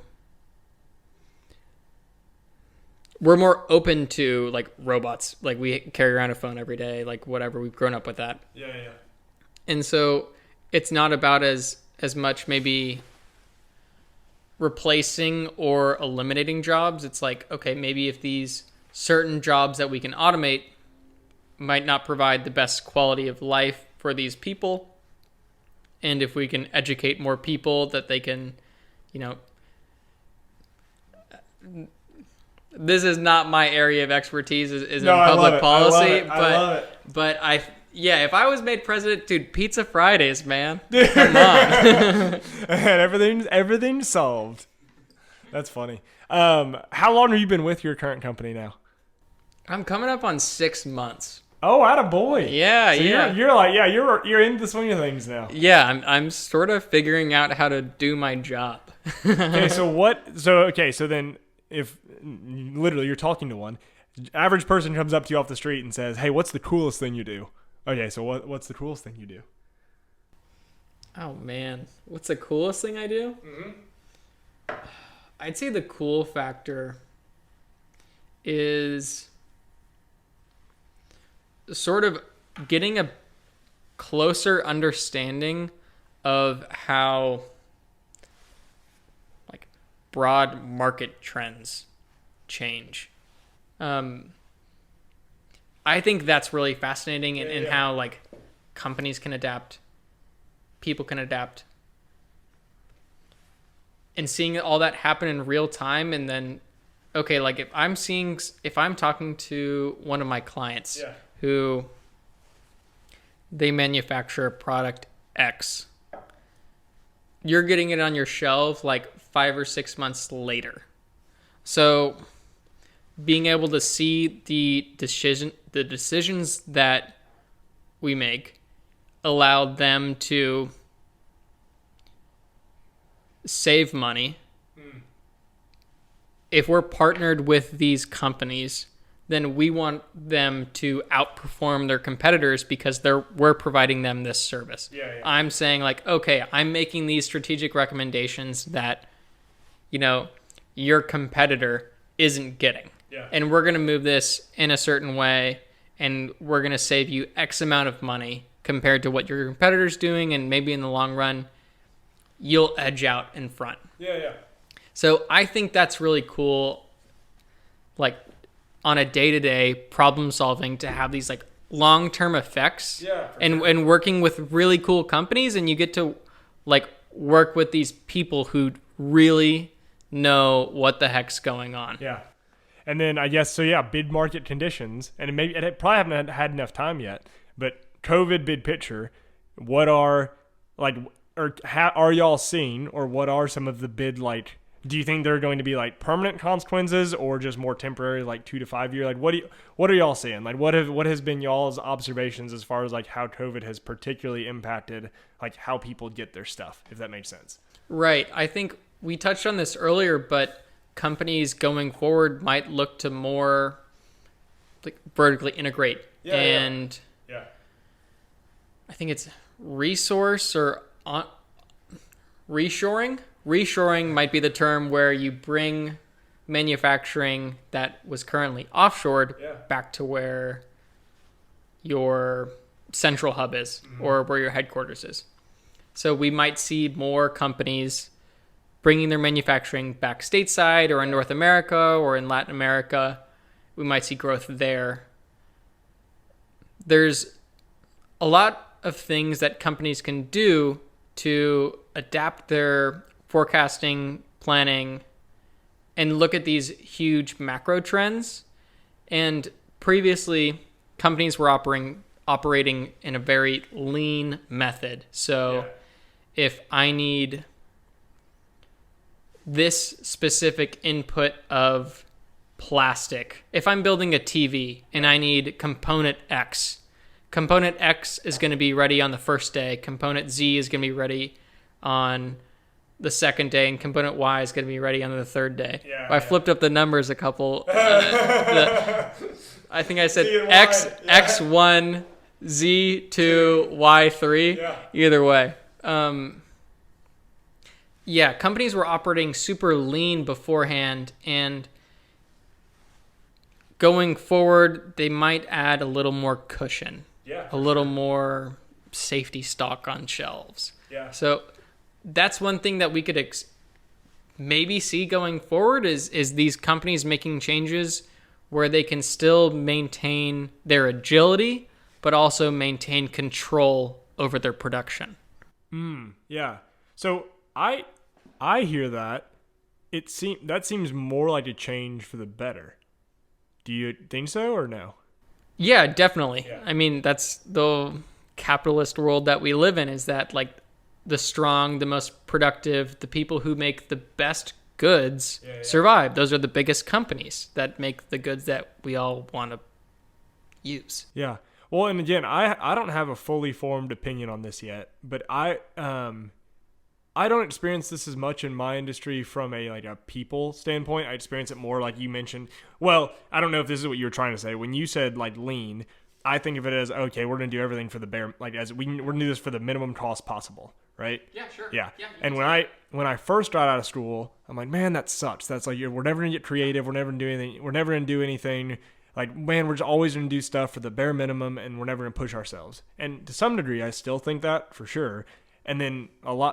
We're more open to, like, robots. Like, we carry around a phone every day, like, whatever. We've grown up with that. Yeah. And so it's not about as much maybe replacing or eliminating jobs. It's like, okay, maybe if these certain jobs that we can automate might not provide the best quality of life for these people, and if we can educate more people that they can, this is not my area of expertise is in public policy, but if I was made president, dude, Pizza Fridays, man. Come on. And everything's solved. That's funny. How long have you been with your current company now? I'm coming up on 6 months. Oh, attaboy. Yeah, so yeah. You're in the swing of things now. Yeah, I'm sort of figuring out how to do my job. Okay, so then if literally you're talking to one, average person comes up to you off the street and says, "Hey, what's the coolest thing you do?" Okay, so what's the coolest thing you do? Oh man, what's the coolest thing I do? Mm-hmm. I'd say the cool factor is sort of getting a closer understanding of how, like, broad market trends change. I think that's really fascinating in how, like, companies can adapt, people can adapt, and seeing all that happen in real time. And then, okay, like, if I'm talking to one of my clients who they manufacture product X, you're getting it on your shelf like 5 or 6 months later. So being able to see the decisions that we make allow them to save money. If we're partnered with these companies, then we want them to outperform their competitors because we're providing them this service. Yeah. I'm saying, like, okay, I'm making these strategic recommendations that, your competitor isn't getting. Yeah. And we're going to move this in a certain way, and we're going to save you X amount of money compared to what your competitor's doing, and maybe in the long run, you'll edge out in front. Yeah. So I think that's really cool, like, on a day-to-day problem solving, to have these, like, long-term effects. And working with really cool companies, and you get to, like, work with these people who really know what the heck's going on. Yeah. And then I guess, bid market conditions, and it probably haven't had enough time yet, but COVID bid picture, what are, like, or how are y'all seeing, or what are some of the bid, like, do you think there are going to be, like, permanent consequences or just more temporary, like 2 to 5 year? Like, what are y'all seeing? Like, what has been y'all's observations as far as, like, how COVID has particularly impacted, like, how people get their stuff, if that makes sense? Right. I think we touched on this earlier, but companies going forward might look to more, like, vertically integrate. I think it's resource or reshoring. Reshoring might be the term where you bring manufacturing that was currently offshored back to where your central hub is, or where your headquarters is. So we might see more companies bringing their manufacturing back stateside or in North America or in Latin America. We might see growth there. There's a lot of things that companies can do to adapt their forecasting, planning, and look at these huge macro trends. And previously, companies were operating in a very lean method. So if I need this specific input of plastic, if I'm building a TV and I need component X is going to be ready on the first day, component Z is going to be ready on the second day, and component Y is going to be ready on the third day. I flipped up the numbers a couple. I think I said X1, Z2, Y3. Either way. Companies were operating super lean beforehand, and going forward, they might add a little more cushion, a little more safety stock on shelves. So that's one thing that we could maybe see going forward is these companies making changes where they can still maintain their agility, but also maintain control over their production. So I hear that. That seems more like a change for the better. Do you think so or no? Yeah, definitely. I mean, that's the capitalist world that we live in, is that like the strong, the most productive, the people who make the best goods survive. Those are the biggest companies that make the goods that we all want to use. Yeah. Well, and again, I don't have a fully formed opinion on this yet, but I don't experience this as much in my industry from a people standpoint. I experience it more like you mentioned. Well, I don't know if this is what you were trying to say. When you said like lean, I think of it as, okay, we're going to do everything for the bare, like as we're going to do this for the minimum cost possible, right? Yeah, sure. Yeah. And when I first got out of school, I'm like, man, that sucks. That's like, we're never going to get creative. We're never going to do anything. We're never going to do anything. Like, man, we're just always going to do stuff for the bare minimum, and we're never going to push ourselves. And to some degree, I still think that for sure. And then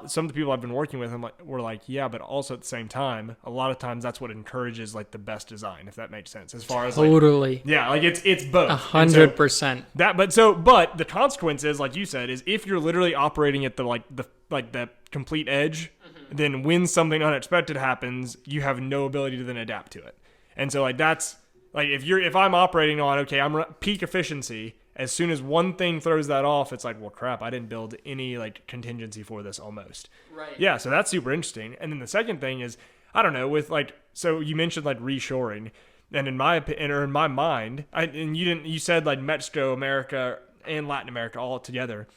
some of the people I've been working with, were like, yeah, but also at the same time, a lot of times that's what encourages like the best design, if that makes sense. As far as totally, like it's both 100%. But the consequence is, like you said, is if you're literally operating at the complete edge, then when something unexpected happens, you have no ability to then adapt to it. And so like that's like if I'm operating on I'm peak efficiency. As soon as one thing throws that off, it's like, well, crap, I didn't build any like contingency for this almost. Right. Yeah, so that's super interesting. And then the second thing is, I don't know, with like, so you mentioned like reshoring, and in my mind, you said like Mexico, America, and Latin America all together.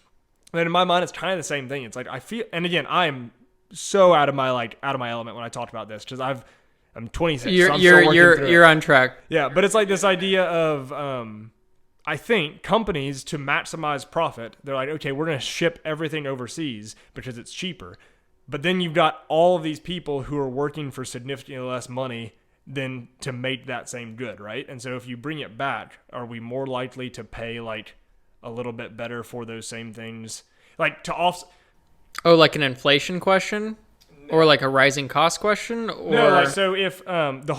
And in my mind, it's kind of the same thing. It's like I feel, and again, I am so out of my element when I talked about this because I'm 26. You're on track. Yeah, but it's like this idea of I think companies, to maximize profit, they're like, okay, we're going to ship everything overseas because it's cheaper. But then you've got all of these people who are working for significantly less money than to make that same good, right? And so if you bring it back, are we more likely to pay like a little bit better for those same things? Like to offset. Oh, like an inflation question? Or like a rising cost question? Or no, like so if the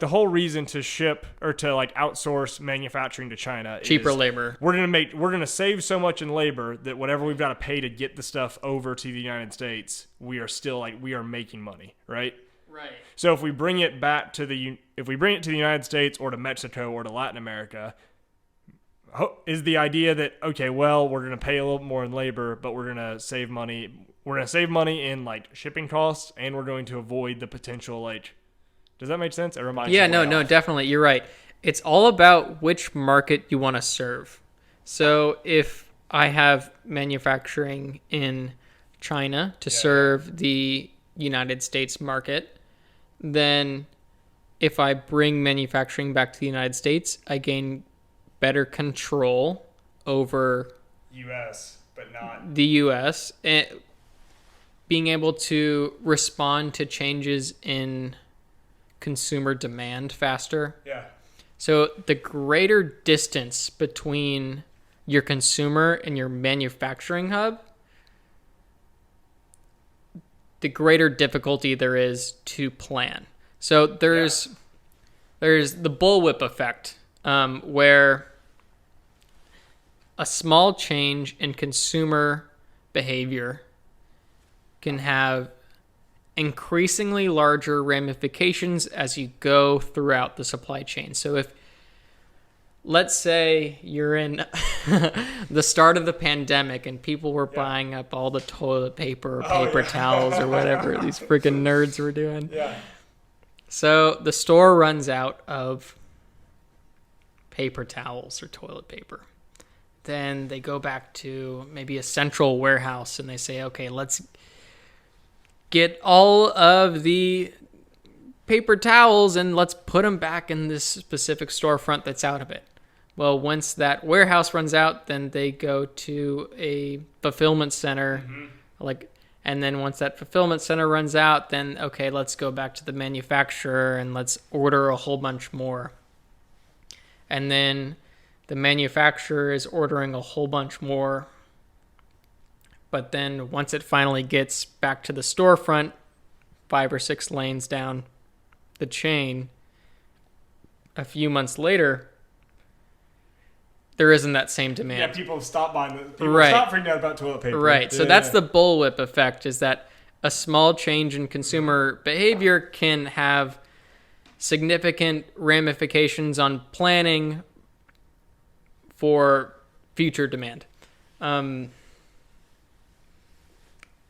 whole reason to ship or to like outsource manufacturing to China cheaper is labor. We're gonna save so much in labor that whatever we've got to pay to get the stuff over to the United States, we are making money, right? Right. So if we bring it to the United States or to Mexico or to Latin America, is the idea that, okay, well, we're going to pay a little more in labor, but we're going to save money. We're going to save money in like shipping costs, and we're going to avoid the potential like. Does that make sense? It reminds Yeah, no, definitely. You're right. It's all about which market you want to serve. So if I have manufacturing in China to serve the United States market, then if I bring manufacturing back to the United States, I gain better control over U.S., but not the U.S., and being able to respond to changes in consumer demand faster. Yeah. So the greater distance between your consumer and your manufacturing hub, the greater difficulty there is to plan. So there's the bullwhip effect, where a small change in consumer behavior can have increasingly larger ramifications as you go throughout the supply chain. So if, let's say you're in the start of the pandemic and people were buying up all the toilet paper or paper towels or whatever these freaking nerds were doing. Yeah. So the store runs out of paper towels or toilet paper. Then they go back to maybe a central warehouse and they say, okay, let's get all of the paper towels and let's put them back in this specific storefront that's out of it. Well, once that warehouse runs out, then they go to a fulfillment center, and then once that fulfillment center runs out, then okay, let's go back to the manufacturer and let's order a whole bunch more. And then the manufacturer is ordering a whole bunch more. But then once it finally gets back to the storefront, 5 or 6 lanes down the chain, a few months later, there isn't that same demand. Yeah, people have stopped buying it. People have stopped freaking out about toilet paper. Right. So that's the bullwhip effect, is that a small change in consumer behavior can have significant ramifications on planning for future demand. I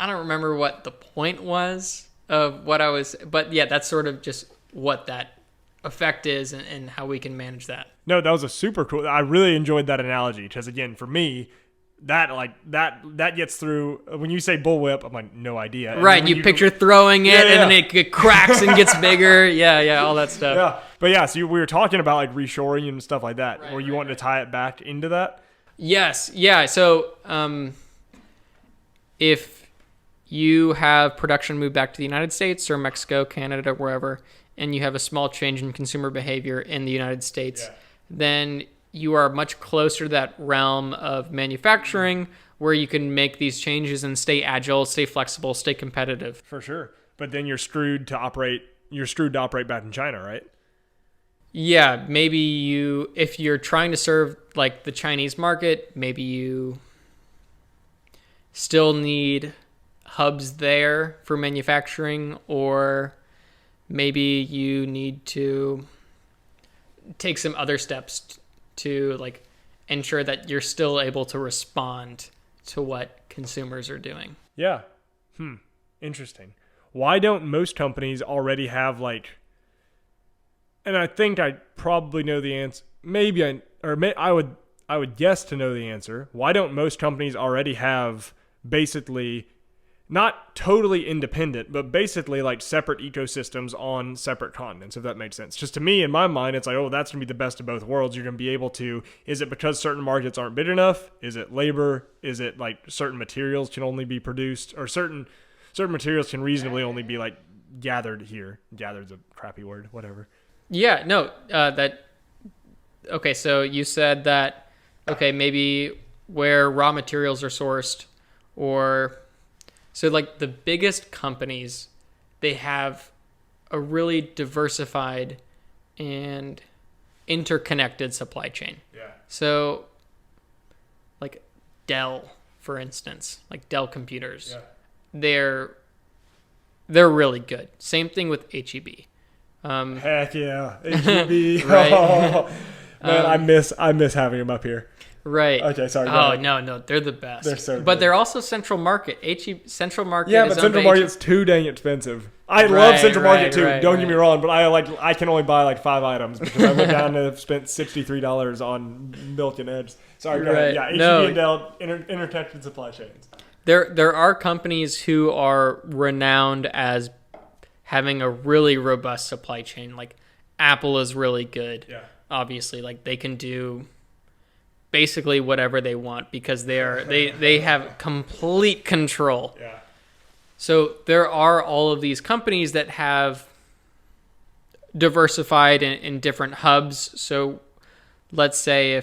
don't remember what the point was of what I was, but yeah, that's sort of just what that effect is and how we can manage that. No, that was a super cool. I really enjoyed that analogy because, again, for me, that gets through. When you say bullwhip, I'm like, no idea. And right, you picture throwing it and then it cracks and gets bigger. Yeah, all that stuff. Yeah, but yeah, so we were talking about like reshoring and stuff like that. Were you wanting to tie it back into that? Yes, yeah. So if you have production moved back to the United States or Mexico, Canada, wherever, and you have a small change in consumer behavior in the United States, then you are much closer to that realm of manufacturing where you can make these changes and stay agile, stay flexible, stay competitive. For sure. But then you're screwed to operate back in China, right? Yeah, maybe if you're trying to serve like the Chinese market, maybe you still need hubs there for manufacturing, or maybe you need to take some other steps to like ensure that you're still able to respond to what consumers are doing. Yeah. Interesting. Why don't most companies already have like, and I think I probably know the answer. I would guess to know the answer. Why don't most companies already have basically not totally independent, but basically like separate ecosystems on separate continents, if that makes sense? Just to me, in my mind, it's like, oh, that's going to be the best of both worlds. You're going to be able to, is it because certain markets aren't big enough? Is it labor? Is it like certain materials can only be produced, or certain materials can reasonably only be like gathered here? Gathered's a crappy word, whatever. Yeah, no, okay, so you said that, okay, maybe where raw materials are sourced, or so like the biggest companies, they have a really diversified and interconnected supply chain. Yeah. So like Dell, for instance, like Dell computers, they're really good. Same thing with HEB. Heck yeah, HEB. Right. Oh, man, I miss having them up here. Right. Okay, sorry. Oh, no, they're the best. They're so good. But they're also Central Market. Central Market. Yeah, but Central Market's too dang expensive. I love Central Market too. Don't get me wrong, but I can only buy like 5 items because I went down and spent $63 on milk and eggs. Sorry, go ahead. Yeah, HEB and Dell, interconnected supply chains. There are companies who are renowned as having a really robust supply chain. Like Apple is really good. Yeah. Obviously, like they can do basically whatever they want because they have complete control. Yeah. So there are all of these companies that have diversified in different hubs. So let's say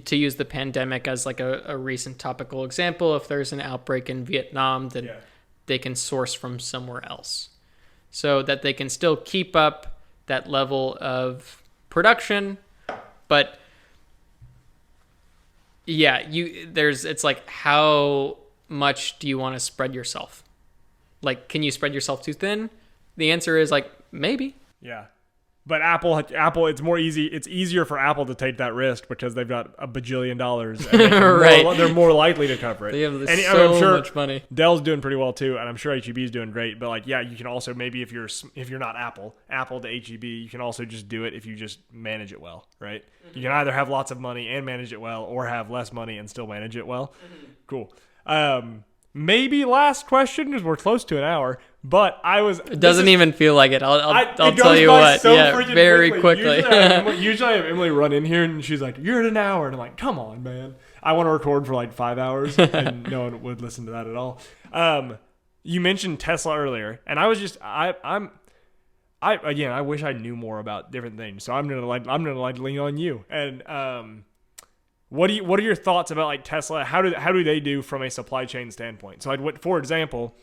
to use the pandemic as like a recent topical example, if there's an outbreak in Vietnam, then they can source from somewhere else, so that they can still keep up that level of production. But yeah, it's like, how much do you want to spread yourself? Like, can you spread yourself too thin? The answer is like, maybe. Yeah. But Apple, it's easier for Apple to take that risk because they've got a bajillion dollars. And Right. They're more likely to cover it. They have and so I'm sure much money. Dell's doing pretty well too, and I'm sure HEB is doing great. But like, yeah, you can also, maybe if you're not Apple to HEB, you can also just do it if you just manage it well, right? Mm-hmm. You can either have lots of money and manage it well, or have less money and still manage it well. Mm-hmm. Cool. Maybe last question, because we're close to an hour. But It doesn't even feel like it. I'll tell you what. So yeah, very quickly. Usually I have Emily run in here and she's like, "You're at an hour," and I'm like, "Come on, man! I want to record for like 5 hours," and no one would listen to that at all. You mentioned Tesla earlier, and I was just I wish I knew more about different things. So I'm gonna lean on you. And what are your thoughts about like Tesla? How do they do from a supply chain standpoint? So for example,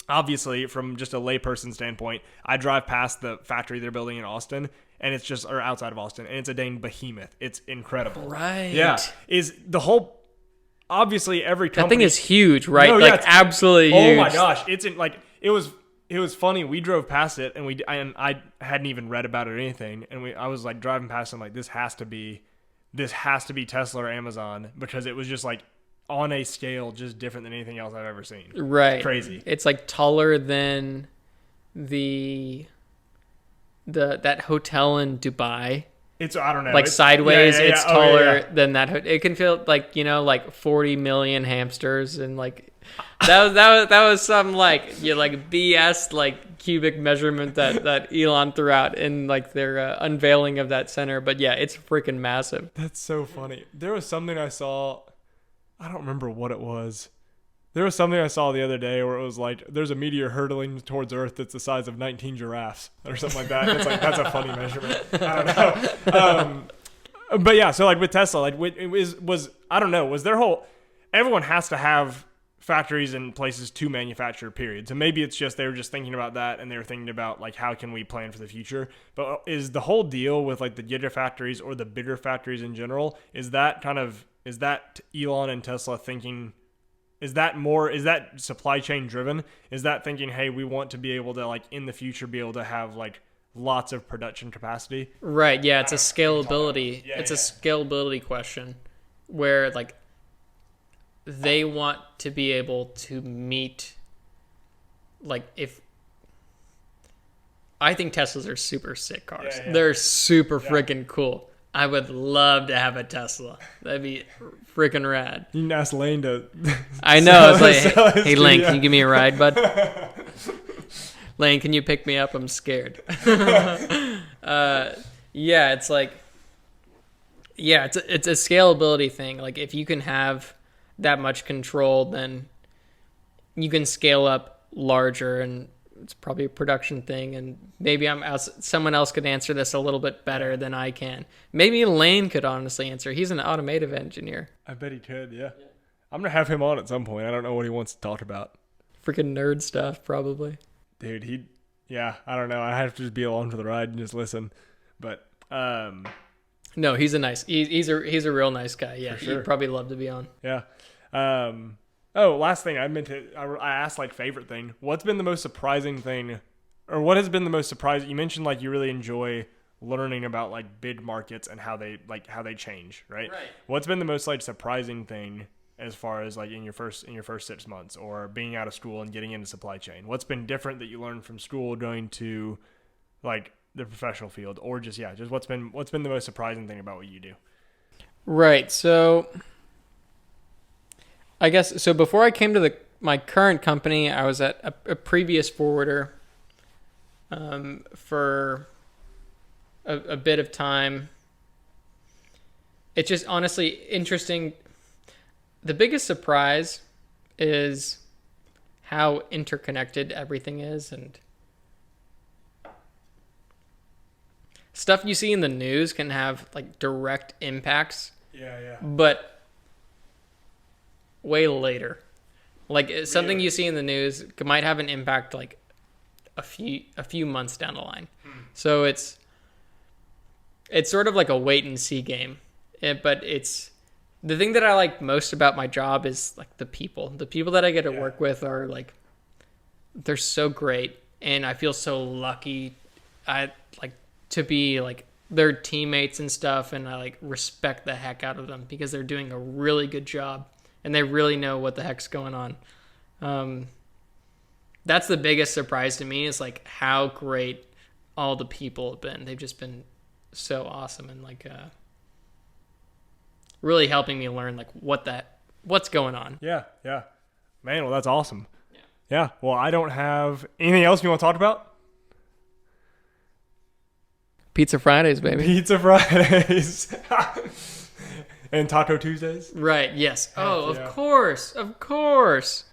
obviously from just a layperson standpoint, I drive past the factory they're building in Austin, and it's just, or outside of Austin, and it's a dang behemoth. It's incredible. Right. Yeah. Is the whole, obviously every company. That thing is huge, right? No, like absolutely huge. Oh my gosh. It's in like, it was funny. We drove past it and I hadn't even read about it or anything. And I was like driving past and like, this has to be Tesla or Amazon, because it was just like on a scale just different than anything else I've ever seen. Right. Crazy. It's like taller than that hotel in Dubai. It's, I don't know. Like sideways, yeah. it's taller than that. It can feel like, like 40 million hamsters, and like that was some like BS like cubic measurement that Elon threw out in like their unveiling of that center. But yeah, it's freaking massive. That's so funny. There was something I saw, I don't remember what it was. There was something I saw the other day where it was like, there's a meteor hurtling towards Earth that's the size of 19 giraffes or something like that. And it's like, that's a funny measurement. I don't know. But yeah, so like with Tesla, like I don't know, was their whole, everyone has to have factories and places to manufacture, period. So maybe it's just, they were just thinking about that, and they were thinking about like, how can we plan for the future? But is the whole deal with like the gigafactories or the bigger factories in general, is that Elon and Tesla thinking, is that supply chain driven? Is that thinking, hey, we want to be able to like in the future be able to have like lots of production capacity? Right. Yeah. It's a scalability. A scalability question where like they want to be able to meet, like, if I think Teslas are super sick cars. Yeah. They're super freaking cool. I would love to have a Tesla. That'd be freaking rad. You can ask Lane to. I know. It's like, hey Lane, can you give me a ride, bud? Lane, can you pick me up? I'm scared. It's like, it's a scalability thing. Like, if you can have that much control, then you can scale up larger, and it's probably a production thing. And maybe someone else could answer this a little bit better than I can. Maybe Lane could honestly answer. He's an automotive engineer. I bet he could. Yeah. I'm gonna have him on at some point. I don't know what he wants to talk about. Freaking nerd stuff, probably. Dude, I don't know. I have to just be along for the ride and just listen. But no, he's he's a real nice guy. Yeah, sure. He'd probably love to be on. Yeah. Last thing I asked, like, favorite thing. What's been the most surprising thing, or what has been the most surprising? You mentioned like you really enjoy learning about like big markets and how they change, right? Right. What's been the most like surprising thing as far as like in your first 6 months, or being out of school and getting into supply chain? What's been different that you learned from school going to like the professional field, or just what's been the most surprising thing about what you do? Right. So I guess, so before I came to my current company, I was at a previous forwarder for a bit of time. It's just honestly interesting. The biggest surprise is how interconnected everything is, and stuff you see in the news can have like direct impacts. Yeah. But way later. Like something you see in the news might have an impact like a few months down the line. So it's sort of like a wait and see game. But it's the thing that I like most about my job is like the people. The people that I get to work with are like, they're so great, and I feel so lucky to be like their teammates and stuff, and I like respect the heck out of them because they're doing a really good job and they really know what the heck's going on. That's the biggest surprise to me is like how great all the people have been. They've just been so awesome and like really helping me learn like what's going on. Yeah. Man, well, that's awesome. Yeah. Well, I don't have anything else you want to talk about. Pizza Fridays, baby. Pizza Fridays. And Taco Tuesdays. Right. Yes. Of course.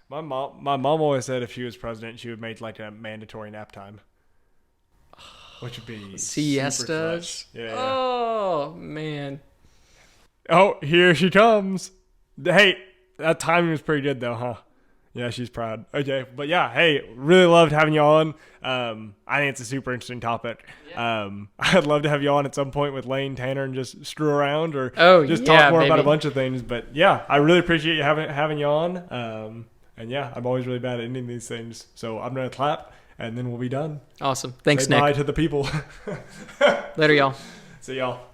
My mom always said if she was president, she would make like a mandatory nap time, which would be siestas. Yeah. Oh man. Oh, here she comes. Hey, that timing was pretty good though, huh? Yeah, she's proud. Okay, but yeah, hey, really loved having you on. I think it's a super interesting topic. Yeah. I'd love to have you on at some point with Lane, Tanner, and just screw around or just talk more about a bunch of things. But yeah, I really appreciate you having you on. And yeah, I'm always really bad at ending these things. So I'm going to clap, and then we'll be done. Awesome. Thanks, Say Nick. bye to the people. Later, y'all. See y'all.